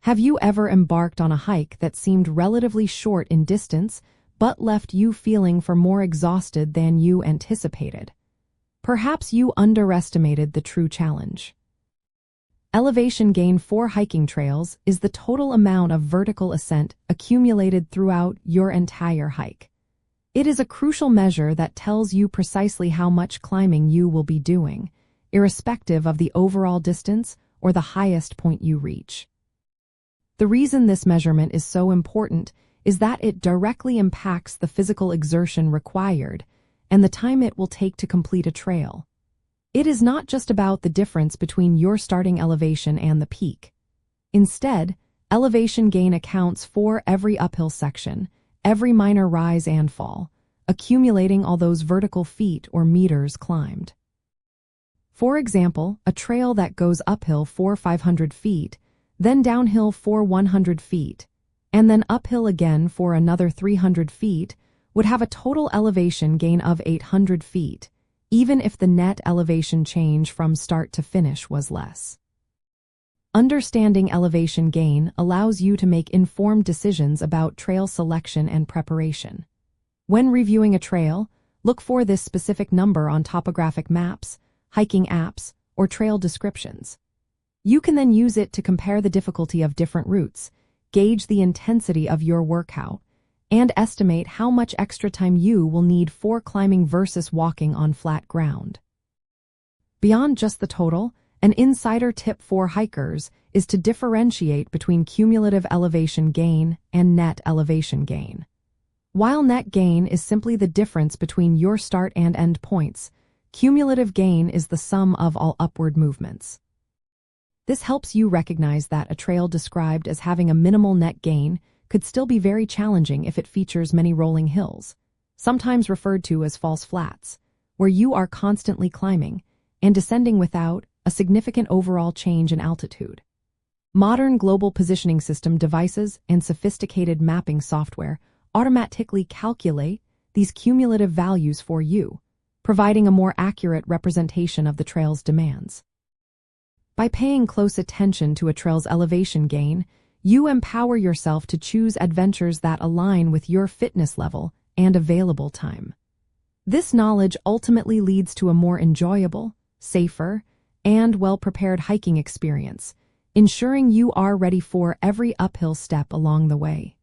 Have you ever embarked on a hike that seemed relatively short in distance, but left you feeling more exhausted than you anticipated? Perhaps you underestimated the true challenge. Elevation gain for hiking trails is the total amount of vertical ascent accumulated throughout your entire hike. It is a crucial measure that tells you precisely how much climbing you will be doing, irrespective of the overall distance or the highest point you reach. The reason this measurement is so important is that it directly impacts the physical exertion required and the time it will take to complete a trail. It is not just about the difference between your starting elevation and the peak. Instead, elevation gain accounts for every uphill section, every minor rise and fall, accumulating all those vertical feet or meters climbed. For example, a trail that goes uphill for 500 feet, then downhill for 100 feet, and then uphill again for another 300 feet, would have a total elevation gain of 800 feet, even if the net elevation change from start to finish was less. Understanding elevation gain allows you to make informed decisions about trail selection and preparation. When reviewing a trail, look for this specific number on topographic maps, hiking apps, or trail descriptions. You can then use it to compare the difficulty of different routes, gauge the intensity of your workout, and estimate how much extra time you will need for climbing versus walking on flat ground. Beyond just the total, an insider tip for hikers is to differentiate between cumulative elevation gain and net elevation gain. While net gain is simply the difference between your start and end points, cumulative gain is the sum of all upward movements. This helps you recognize that a trail described as having a minimal net gain could still be very challenging if it features many rolling hills, sometimes referred to as false flats, where you are constantly climbing and descending without a significant overall change in altitude. Modern global positioning system devices and sophisticated mapping software automatically calculate these cumulative values for you, providing a more accurate representation of the trail's demands. By paying close attention to a trail's elevation gain, you empower yourself to choose adventures that align with your fitness level and available time. This knowledge ultimately leads to a more enjoyable, safer, and well-prepared hiking experience, ensuring you are ready for every uphill step along the way.